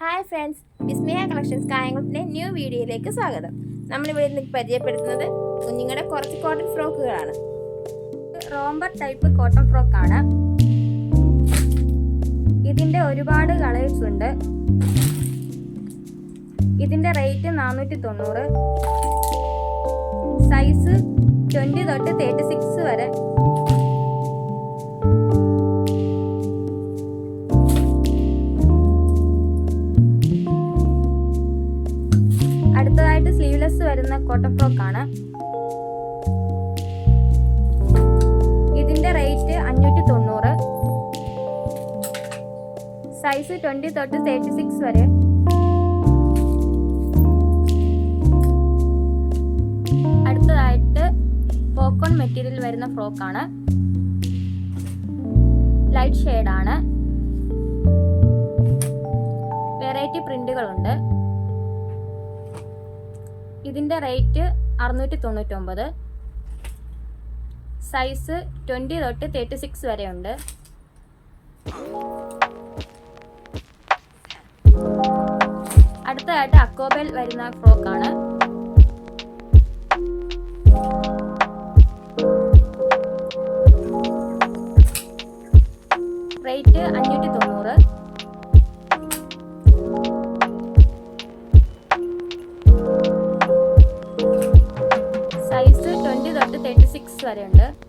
Hi friends, Vismaya collections കായംകുളത്തിലെ new വീഡിയോയിലേക്ക് സ്വാഗതം. നമ്മളിവിടെ നിന്ന് പരിചയപ്പെടുത്തുന്നത് കുഞ്ഞുങ്ങളുടെ കുറച്ച് കോട്ടൺ ഫ്രോക്കുകളാണ്. റോംബർ ടൈപ്പ് കോട്ടൺ ഫ്രോക്കാണ്. ഇതിൻ്റെ ഒരുപാട് കളേഴ്സ് ഉണ്ട്. ഇതിൻ്റെ റേറ്റ് 490. സൈസ് 20 തൊട്ട് 36 വരെ. അടുത്തതായിട്ട് സ്ലീവ്ലെസ് വരുന്ന കോട്ടൺ ഫ്രോക്കാണ്. ഇതിന്റെ റേറ്റ് 590. സൈസ് 20 തൊട്ട് 36 വരെ. അടുത്തതായിട്ട് പോപ്കോൺ മെറ്റീരിയൽ വരുന്ന ഫ്രോക്കാണ്. ലൈറ്റ് ഷെയ്ഡാണ്. വെറൈറ്റി പ്രിന്റുകളുണ്ട്. ഇതിൻ്റെ റേറ്റ് 699. സൈസ് 20 തൊട്ട് 36 വരെ ഉണ്ട്. അടുത്തതായിട്ട് അക്കോബെൽ വരുന്ന ഫ്രോക്കാണ്. റേറ്റ് 590. സൈസ് 20 തൊട്ട് 36 വരെ ഉണ്ട്.